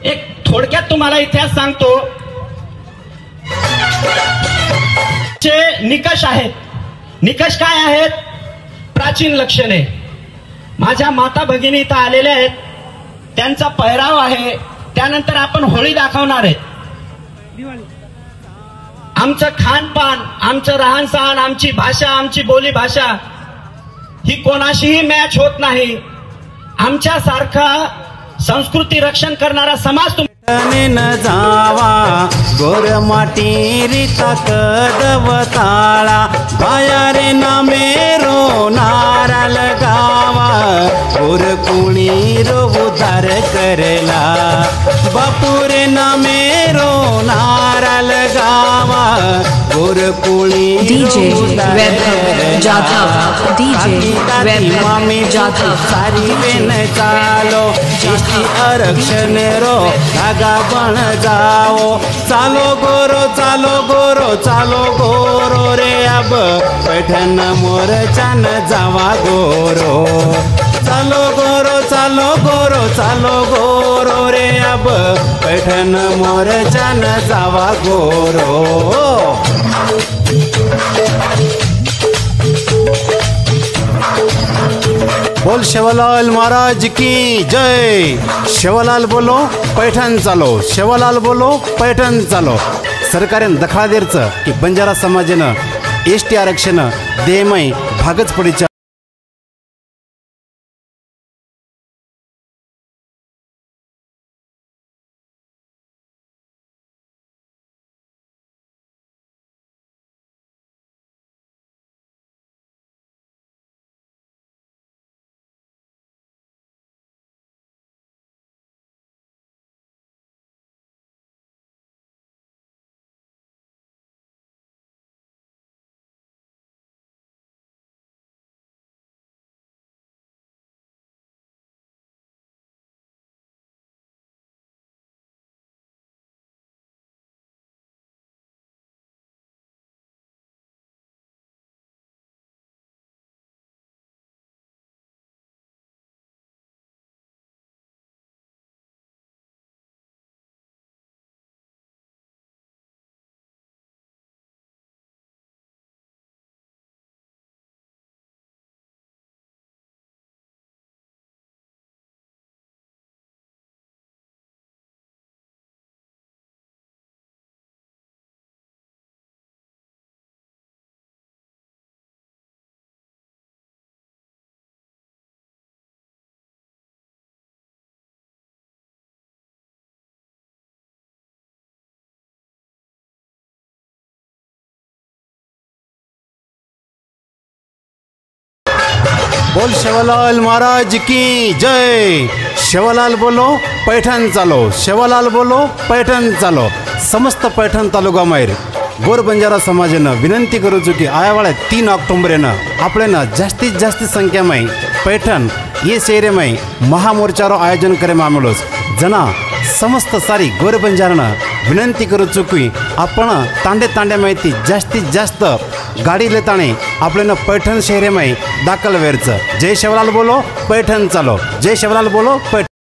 एक थोडक्यात तुम्हाला इतिहास सांगतो. निकष आहेत. निकष काय आहेत? प्राचीन लक्षणे. माझ्या माता भगिनी इथं आलेल्या आहेत, त्यांचा पहिराव आहे. त्यानंतर आपण होळी दाखवणार आहे. आमचं खानपान, आमचं राहणसहान, आमची भाषा, आमची बोली भाषा ही कोणाशीही मॅच होत नाही. आमच्यासारखा संस्कृती रक्षण करणारा समाज न जावा गोर माटी रीता कदवताळा बायारे नामेरो नाराल गावा गोर कुणी रो उदार करला बापुरे नामेरो नाराल गावा गोर कुणी डीजे वैभव जाधव डीजे वैभव जाधव सारी बेन चालो एसटी आरक्षण रो धागा बन जाओ चालो गोरो चालो गोरो चालो गोरो रे अब पैठण मोरचान जावा गोरो चालो गोरो चालो गोरो चालो गोरो रे अब पैठण मोरचान जावा गोरो. बोल शेवालाल महाराज की जय. शेवालाल बोलो पैठण चालो, शेवालाल बोलो पैठण चालो. सरकारेन दखल देरचं की बंजारा समाजानं एसटी आरक्षण देमय भागच पडीच्या बोल शेवालाल महाराज की जय. शेवालाल बोलो पैठण चालो, शेवालाल बोलो पैठण चालो. समस्त पैठण तालुका माहेर गोर बंजारा समाजानं विनंती करू की आयावाळ्या 3 ऑक्टोबरेनं आपल्यानं जास्तीत जास्त संख्यामय पैठण ये शहरेमय महामोर्चारो आयोजन करे मामेलोस जना समस्त सारी गोर बंजारानं विनंती करू चुकी आपण तांडे तांडे माहिती जास्तीत जास्त गाडी लेताणे आपल्यानं पैठण शहरेमय दाखल वेरचं. जय शेवलाल बोलो पैठण चालो, जय शेवलाल बोलो पैठण.